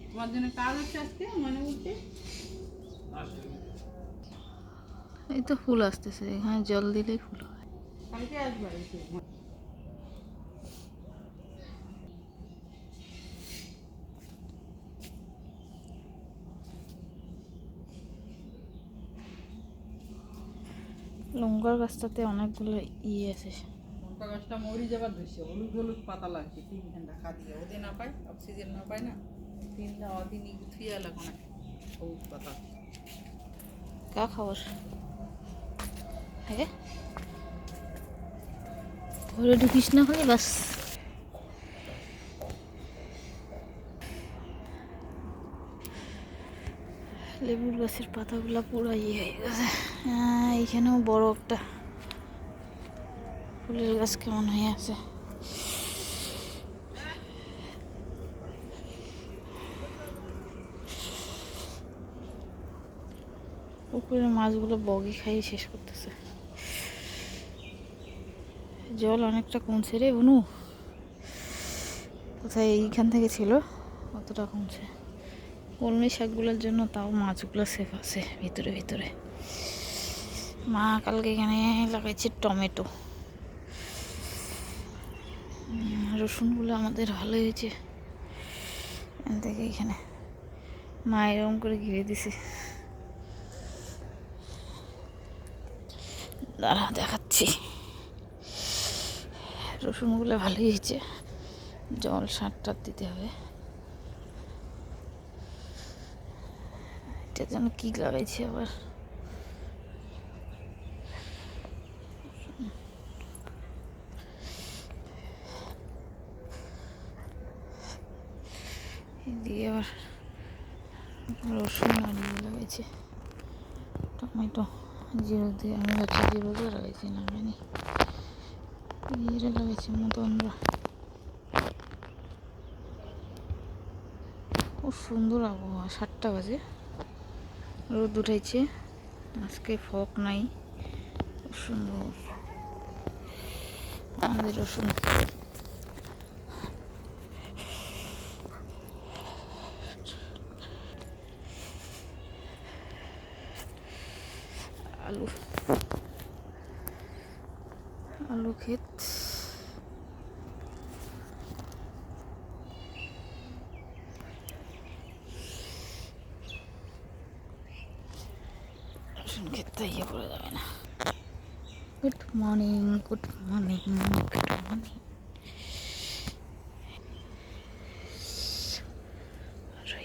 তোমার জন্য কাজ হচ্ছে আজকে মানে বলতে এই তো ফুল আসতেছে, এখানে জল দিলেই ফুল হয়। কালকে আসবে লঙ্কার গাছটাতে অনেকগুলো আছে। লঙ্কা গাছটা মরি যাবার দৃশ্য, হলুদ হলুদ পাতা লাগছে, তিন ঘন্টা খাদিয়ে ওদে না পায়, অক্সিজেন না পায় না, তিনটা অদিন থুয়ে লাগো না হলুদ পাতা। কা খবর হ্যাঁ, ঘরে ঢুকিস না হলে বাস। লেবুর গাছের পাতাগুলো পুরো হয়ে গেছে। এইখানেও বড় একটা ফুলের গাছ কেমন হয়ে আছে। পুকুরের মাছগুলো বগি খাই শেষ করতেছে। জল অনেকটা কমছে রে বনু, কোথায় এইখান থেকে ছিল অতটা কমছে। কলমি শাকগুলোর জন্য তাও মাছগুলো সেফ আছে ভিতরে ভিতরে। মা কালকে এখানে লাগাইছে টমেটো, রসুনগুলো আমাদের ভালো হয়েছে এখান থেকে। এখানে মা এরকম করে ঘিরে দিছে, দাঁড়া দেখাচ্ছি। রসুনগুলো ভালোই হয়েছে, জল সার টার দিতে হবে। এটা যেন কি লাগাইছে আবার, দিয়ে আবার রসুন আর ইয়ে লাগাইছে টমেটো, জিরো দিয়ে। আমি হচ্ছে জিরো দিয়ে লাগাইছি না, আমি ইয়েরা লাগাইছি মতনরা। খুব সুন্দর আবহাওয়া, 7টা বাজে, রোদ উঠেছে আজকে, ফক নাই, খুব সুন্দর আমাদের রসুন। আলু আলু ক্ষেত, রসুন ক্ষেতটা ইয়ে করা যাবে না। Good morning, good morning, good morning.